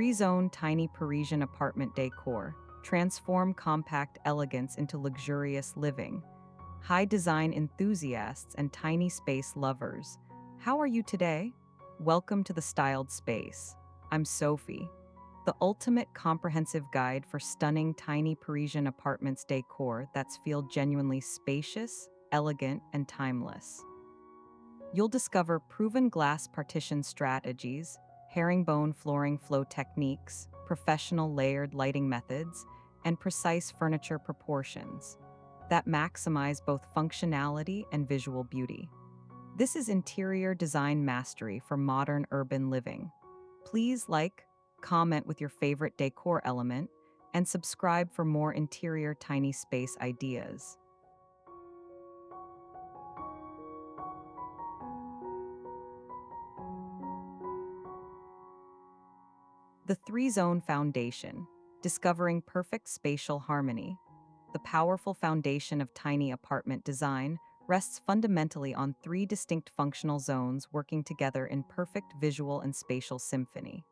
Three-zone tiny Parisian apartment decor. Transform compact elegance into luxurious living. High design enthusiasts and tiny space lovers. How are you today? Welcome to the Styled Space. I'm Sophie, the ultimate comprehensive guide for stunning tiny Parisian apartments decor that's feel genuinely spacious, elegant, and timeless. You'll discover proven glass partition strategies, herringbone flooring flow techniques, professional layered lighting methods, and precise furniture proportions that maximize both functionality and visual beauty. This is interior design mastery for modern urban living. Please like, comment with your favorite decor element, and subscribe for more interior tiny space ideas. The three-zone foundation, discovering perfect spatial harmony. The powerful foundation of tiny apartment design rests fundamentally on three distinct functional zones working together in perfect visual and spatial symphony.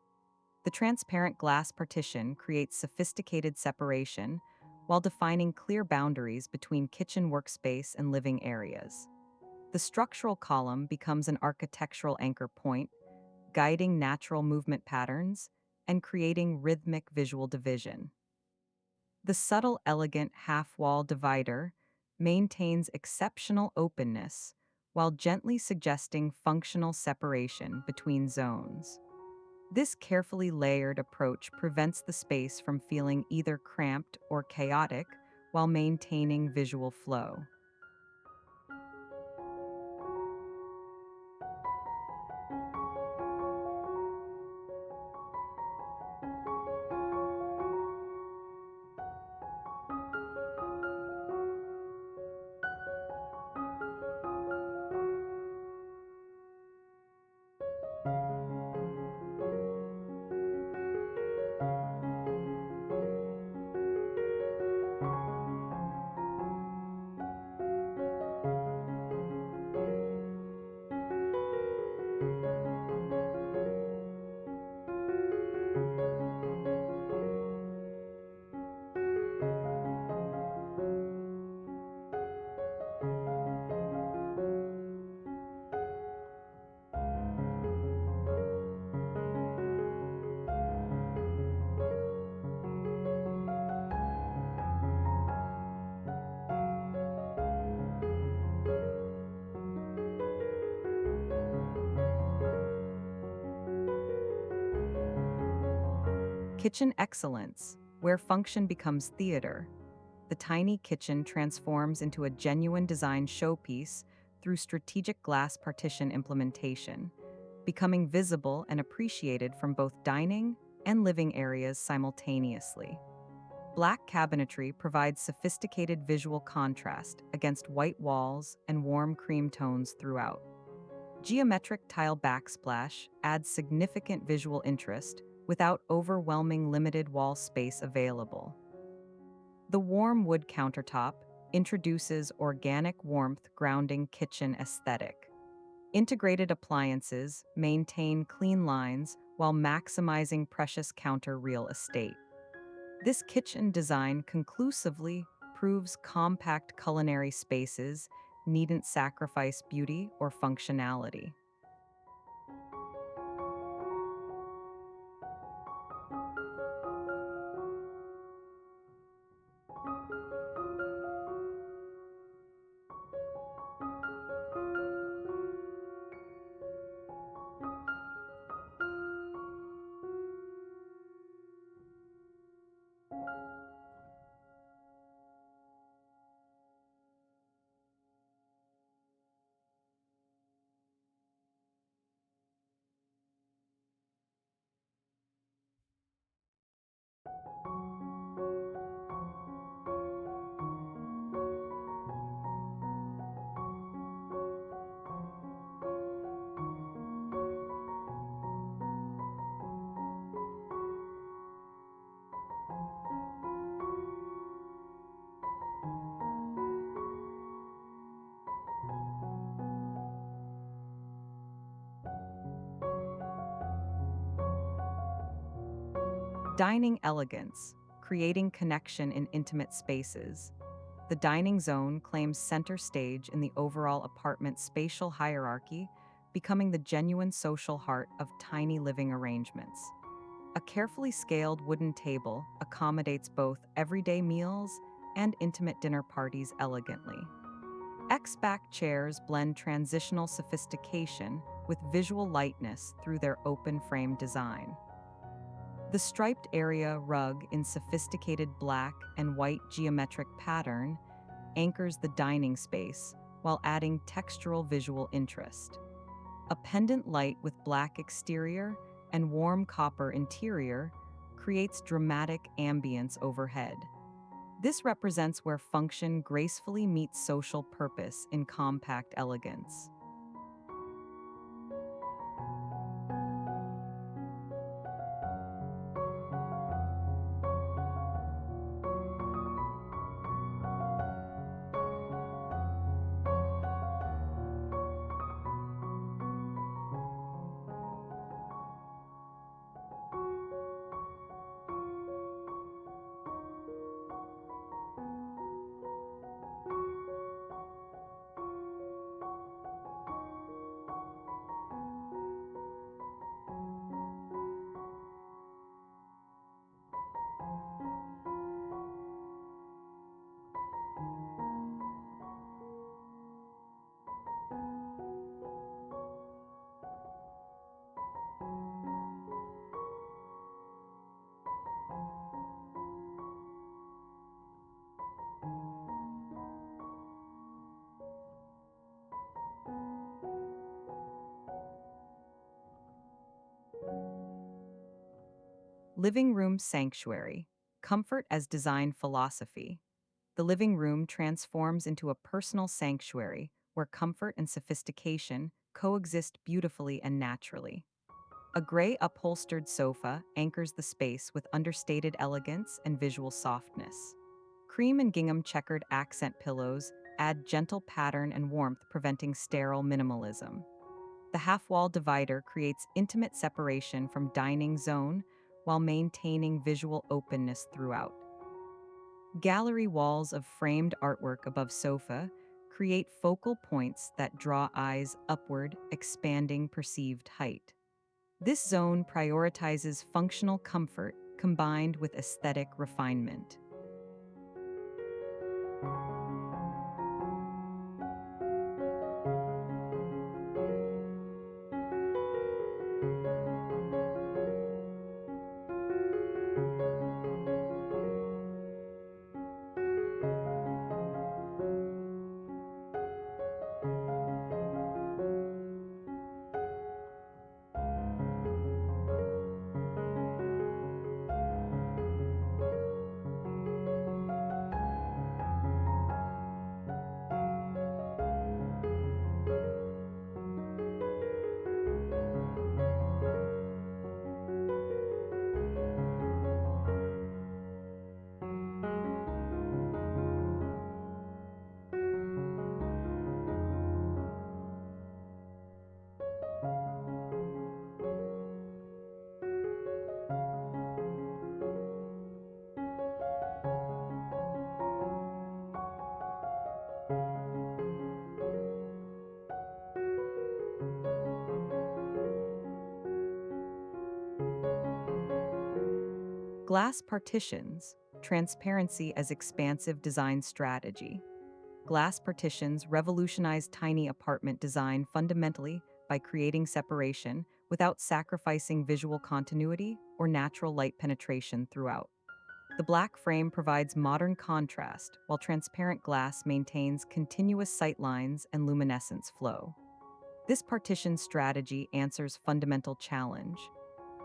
The transparent glass partition creates sophisticated separation while defining clear boundaries between kitchen workspace and living areas. The structural column becomes an architectural anchor point, guiding natural movement patterns and creating rhythmic visual division. The subtle, elegant half-wall divider maintains exceptional openness while gently suggesting functional separation between zones. This carefully layered approach prevents the space from feeling either cramped or chaotic while maintaining visual flow. Kitchen excellence, where function becomes theater. The tiny kitchen transforms into a genuine design showpiece through strategic glass partition implementation, becoming visible and appreciated from both dining and living areas simultaneously. Black cabinetry provides sophisticated visual contrast against white walls and warm cream tones throughout. Geometric tile backsplash adds significant visual interest without overwhelming limited wall space available. The warm wood countertop introduces organic warmth grounding kitchen aesthetic. Integrated appliances maintain clean lines while maximizing precious counter real estate. This kitchen design conclusively proves compact culinary spaces needn't sacrifice beauty or functionality. Dining elegance, creating connection in intimate spaces. The dining zone claims center stage in the overall apartment spatial hierarchy, becoming the genuine social heart of tiny living arrangements. A carefully scaled wooden table accommodates both everyday meals and intimate dinner parties elegantly. X-back chairs blend transitional sophistication with visual lightness through their open frame design. The striped area rug in sophisticated black and white geometric pattern anchors the dining space while adding textural visual interest. A pendant light with black exterior and warm copper interior creates dramatic ambience overhead. This represents where function gracefully meets social purpose in compact elegance. Living room sanctuary, comfort as design philosophy. The living room transforms into a personal sanctuary where comfort and sophistication coexist beautifully and naturally. A gray upholstered sofa anchors the space with understated elegance and visual softness. Cream and gingham checkered accent pillows add gentle pattern and warmth, preventing sterile minimalism. The half-wall divider creates intimate separation from dining zone while maintaining visual openness throughout. Gallery walls of framed artwork above sofa create focal points that draw eyes upward, expanding perceived height. This zone prioritizes functional comfort combined with aesthetic refinement. Glass partitions, transparency as expansive design strategy. Glass partitions revolutionize tiny apartment design fundamentally by creating separation without sacrificing visual continuity or natural light penetration throughout. The black frame provides modern contrast, while transparent glass maintains continuous sight lines and luminescence flow. This partition strategy answers fundamental challenge: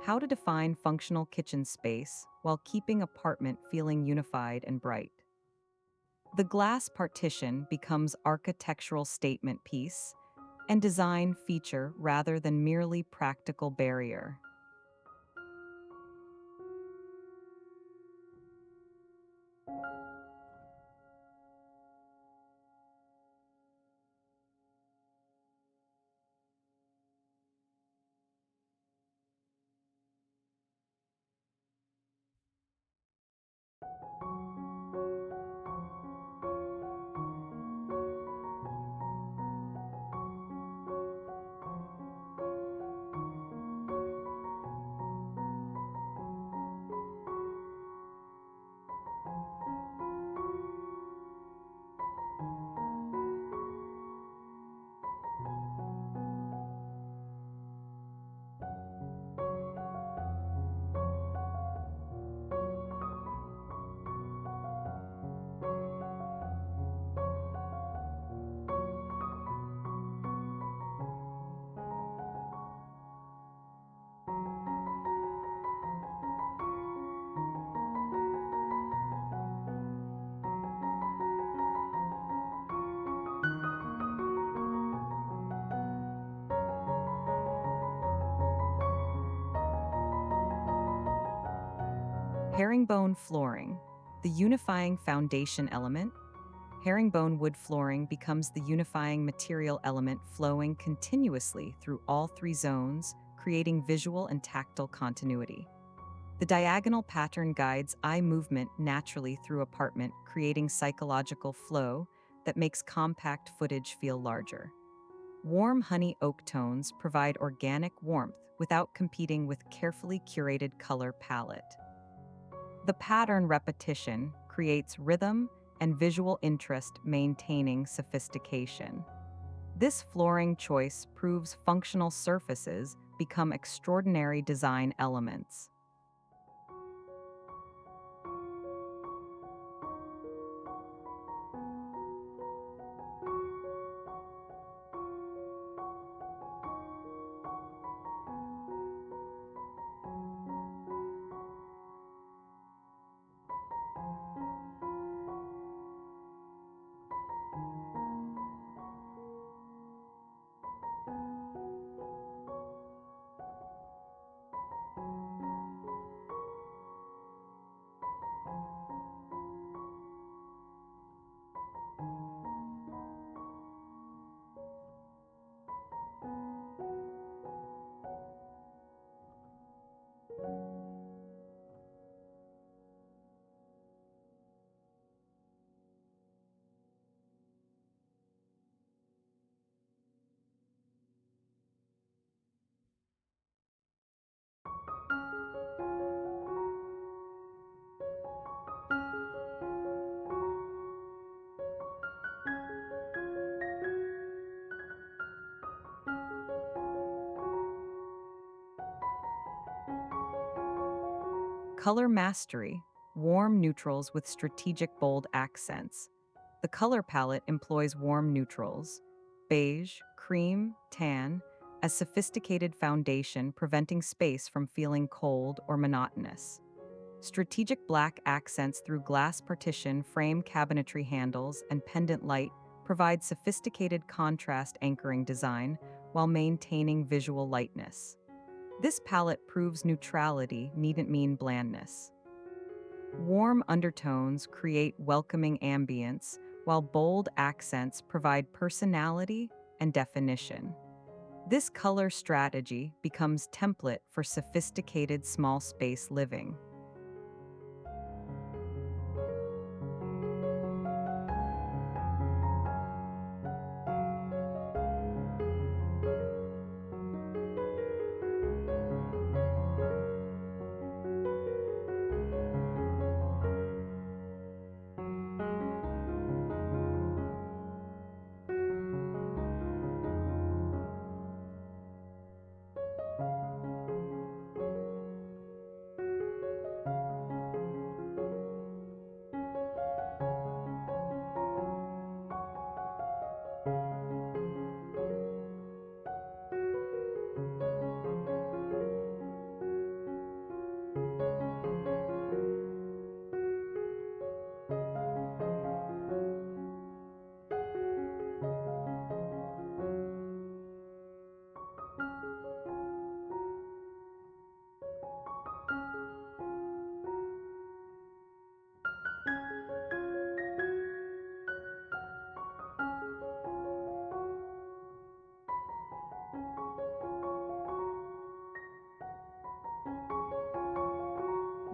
how to define functional kitchen space while keeping apartment feeling unified and bright. The glass partition becomes architectural statement piece and design feature rather than merely practical barrier. Herringbone flooring, the unifying foundation element. Herringbone wood flooring becomes the unifying material element flowing continuously through all three zones, creating visual and tactile continuity. The diagonal pattern guides eye movement naturally through apartment, creating psychological flow that makes compact footage feel larger. Warm honey oak tones provide organic warmth without competing with carefully curated color palette. The pattern repetition creates rhythm and visual interest, maintaining sophistication. This flooring choice proves functional surfaces become extraordinary design elements. Color mastery, warm neutrals with strategic bold accents. The color palette employs warm neutrals, beige, cream, tan, as sophisticated foundation, preventing space from feeling cold or monotonous. Strategic black accents through glass partition, frame cabinetry handles, and pendant light provide sophisticated contrast anchoring design while maintaining visual lightness. This palette proves neutrality needn't mean blandness. Warm undertones create welcoming ambience, while bold accents provide personality and definition. This color strategy becomes template for sophisticated small space living.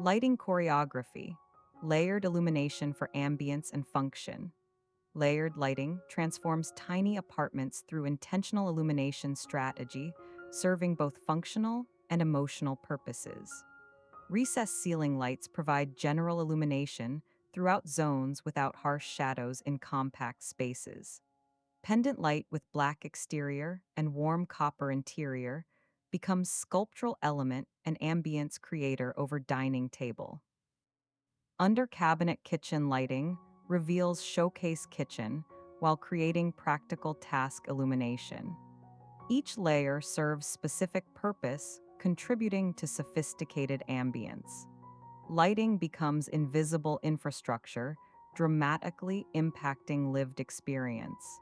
Lighting choreography, layered illumination for ambience and function. Layered lighting transforms tiny apartments through intentional illumination strategy, serving both functional and emotional purposes. Recessed ceiling lights provide general illumination throughout zones without harsh shadows in compact spaces. Pendant light with black exterior and warm copper interior becomes sculptural element and ambience creator over dining table. Under cabinet kitchen lighting reveals showcase kitchen while creating practical task illumination. Each layer serves specific purpose, contributing to sophisticated ambience. Lighting becomes invisible infrastructure, dramatically impacting lived experience.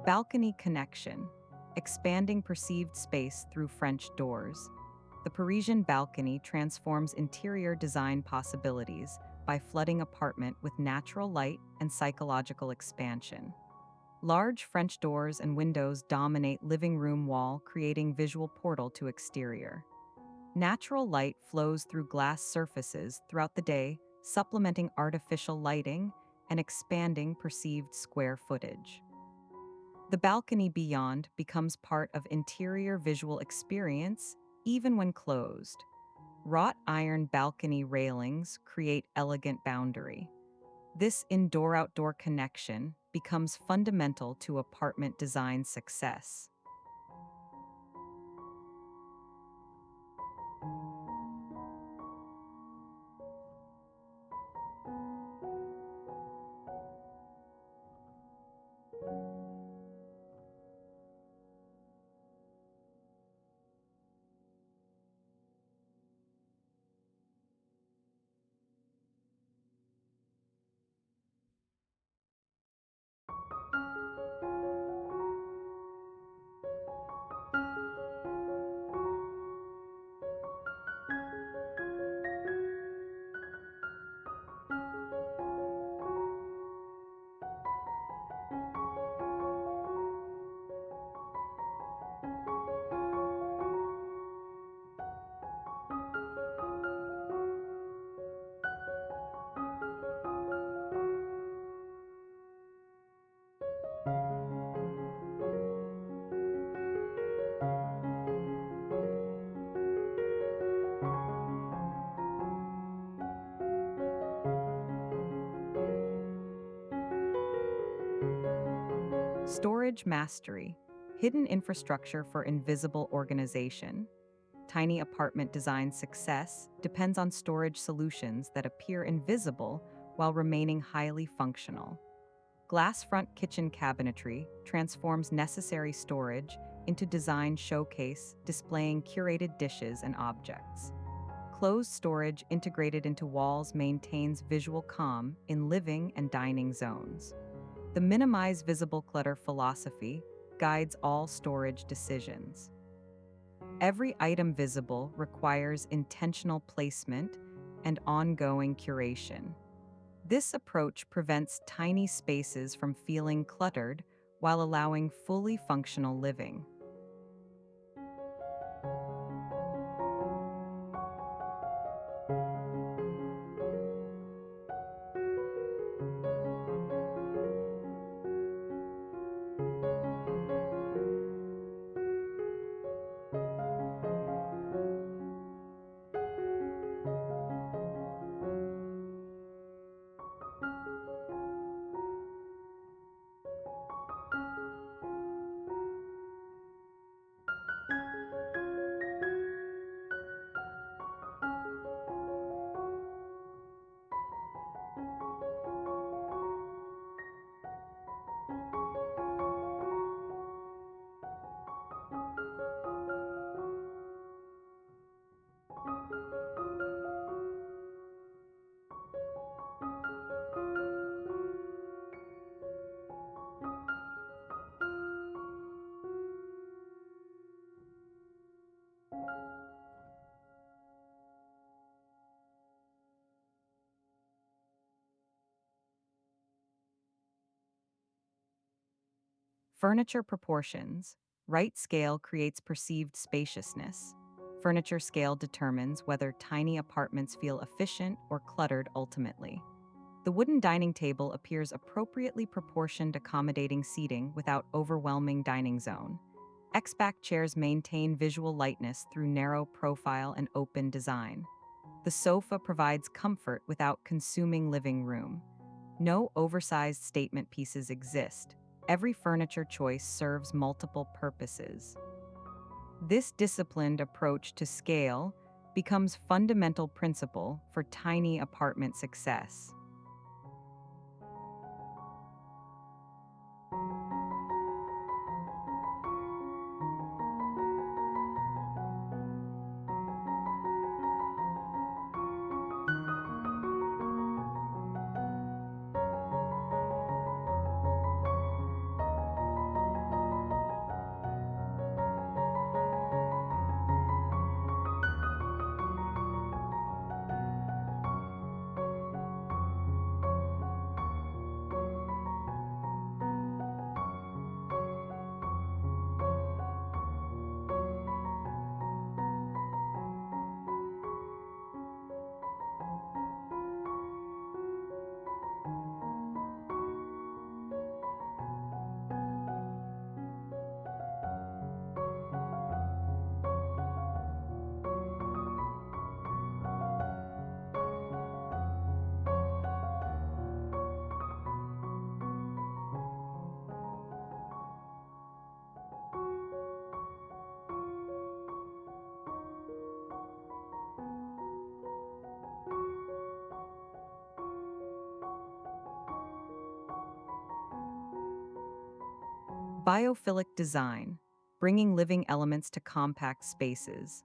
Balcony connection, expanding perceived space through French doors. The Parisian balcony transforms interior design possibilities by flooding apartment with natural light and psychological expansion. Large French doors and windows dominate living room wall, creating visual portal to exterior. Natural light flows through glass surfaces throughout the day, supplementing artificial lighting and expanding perceived square footage. The balcony beyond becomes part of interior visual experience even when closed. Wrought iron balcony railings create elegant boundary. This indoor-outdoor connection becomes fundamental to apartment design success. Storage mastery, hidden infrastructure for invisible organization. Tiny apartment design success depends on storage solutions that appear invisible while remaining highly functional. Glass front kitchen cabinetry transforms necessary storage into design showcase, displaying curated dishes and objects. Closed storage integrated into walls maintains visual calm in living and dining zones. The minimize visible clutter philosophy guides all storage decisions. Every item visible requires intentional placement and ongoing curation. This approach prevents tiny spaces from feeling cluttered while allowing fully functional living. Furniture proportions. Right scale creates perceived spaciousness. Furniture scale determines whether tiny apartments feel efficient or cluttered ultimately. The wooden dining table appears appropriately proportioned, accommodating seating without overwhelming dining zone. X-back chairs maintain visual lightness through narrow profile and open design. The sofa provides comfort without consuming living room. No oversized statement pieces exist. Every furniture choice serves multiple purposes. This disciplined approach to scale becomes fundamental principle for tiny apartment success. Biophilic design, bringing living elements to compact spaces.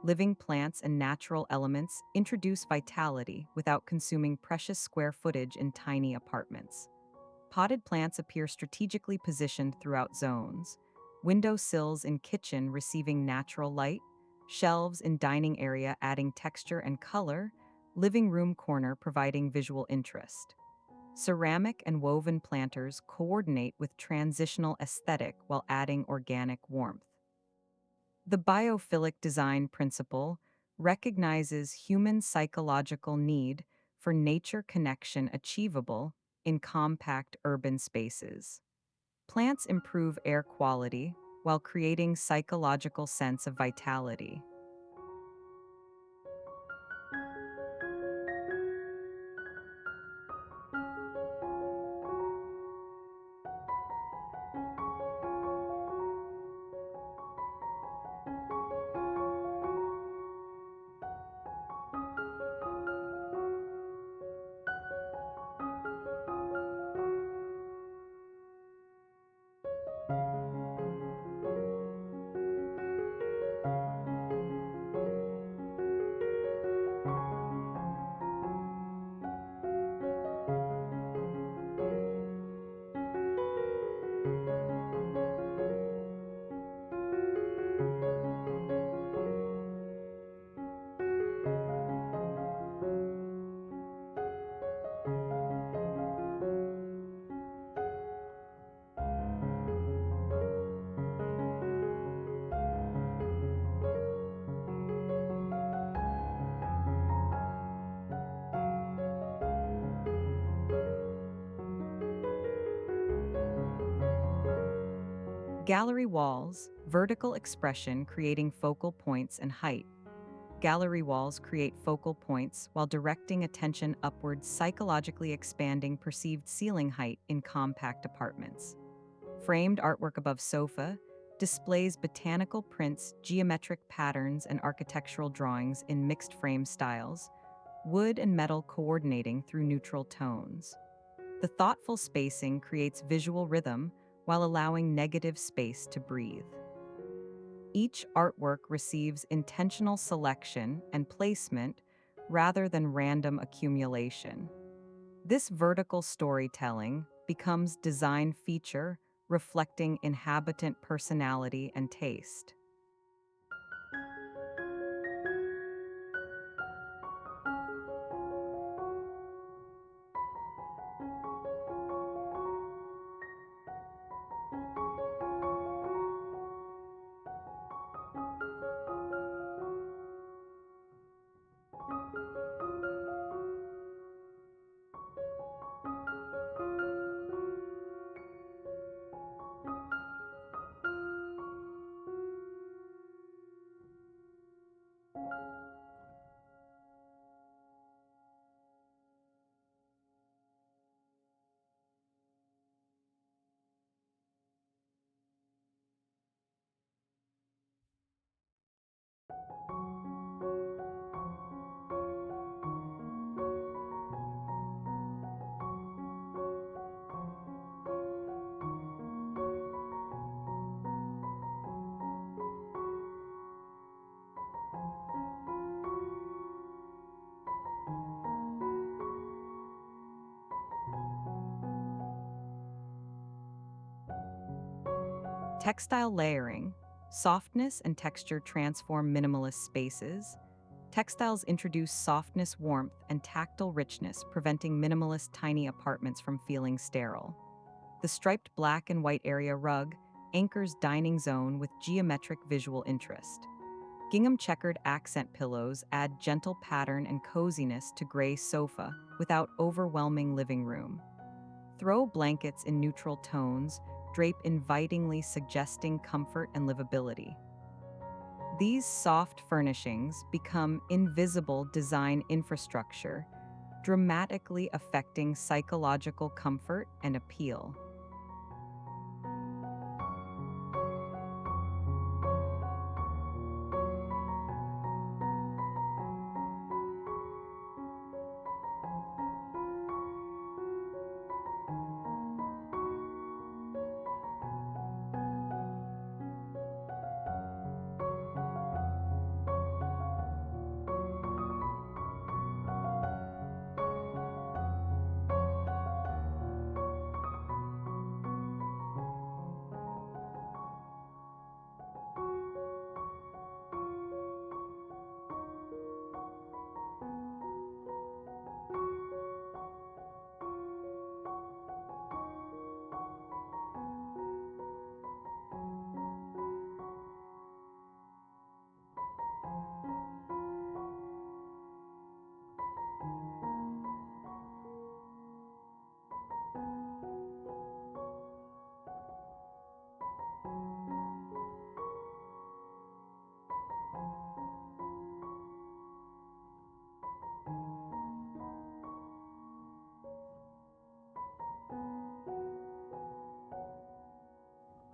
Living plants and natural elements introduce vitality without consuming precious square footage in tiny apartments. Potted plants appear strategically positioned throughout zones. Window sills in kitchen receiving natural light, shelves in dining area adding texture and color, living room corner providing visual interest. Ceramic and woven planters coordinate with transitional aesthetic while adding organic warmth. The biophilic design principle recognizes human psychological need for nature connection achievable in compact urban spaces. Plants improve air quality while creating psychological sense of vitality. Gallery walls, vertical expression creating focal points and height. Gallery walls create focal points while directing attention upwards, psychologically expanding perceived ceiling height in compact apartments. Framed artwork above sofa displays botanical prints, geometric patterns, and architectural drawings in mixed frame styles, wood and metal coordinating through neutral tones. The thoughtful spacing creates visual rhythm while allowing negative space to breathe. Each artwork receives intentional selection and placement rather than random accumulation. This vertical storytelling becomes design feature reflecting inhabitant personality and taste. Textile layering, softness and texture transform minimalist spaces. Textiles introduce softness, warmth, and tactile richness, preventing minimalist tiny apartments from feeling sterile. The striped black and white area rug anchors dining zone with geometric visual interest. Gingham checkered accent pillows add gentle pattern and coziness to gray sofa without overwhelming living room. Throw blankets in neutral tones drape invitingly, suggesting comfort and livability. These soft furnishings become invisible design infrastructure, dramatically affecting psychological comfort and appeal.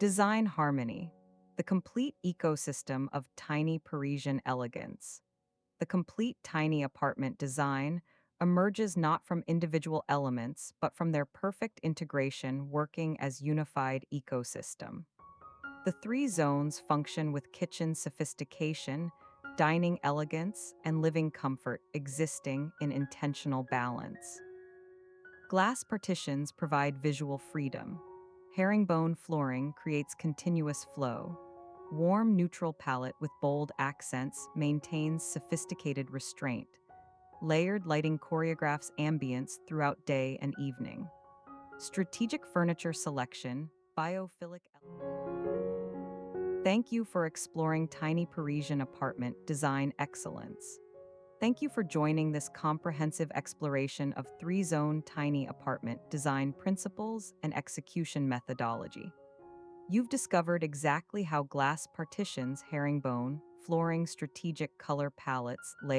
Design harmony, the complete ecosystem of tiny Parisian elegance. The complete tiny apartment design emerges not from individual elements, but from their perfect integration working as unified ecosystem. The three zones function with kitchen sophistication, dining elegance, and living comfort existing in intentional balance. Glass partitions provide visual freedom. Herringbone flooring creates continuous flow. Warm, neutral palette with bold accents maintains sophisticated restraint. Layered lighting choreographs ambience throughout day and evening. Strategic furniture selection, biophilic. Thank you for exploring tiny Parisian apartment design excellence. Thank you for joining this comprehensive exploration of three-zone tiny apartment design principles and execution methodology. You've discovered exactly how glass partitions, herringbone, flooring, strategic color palettes,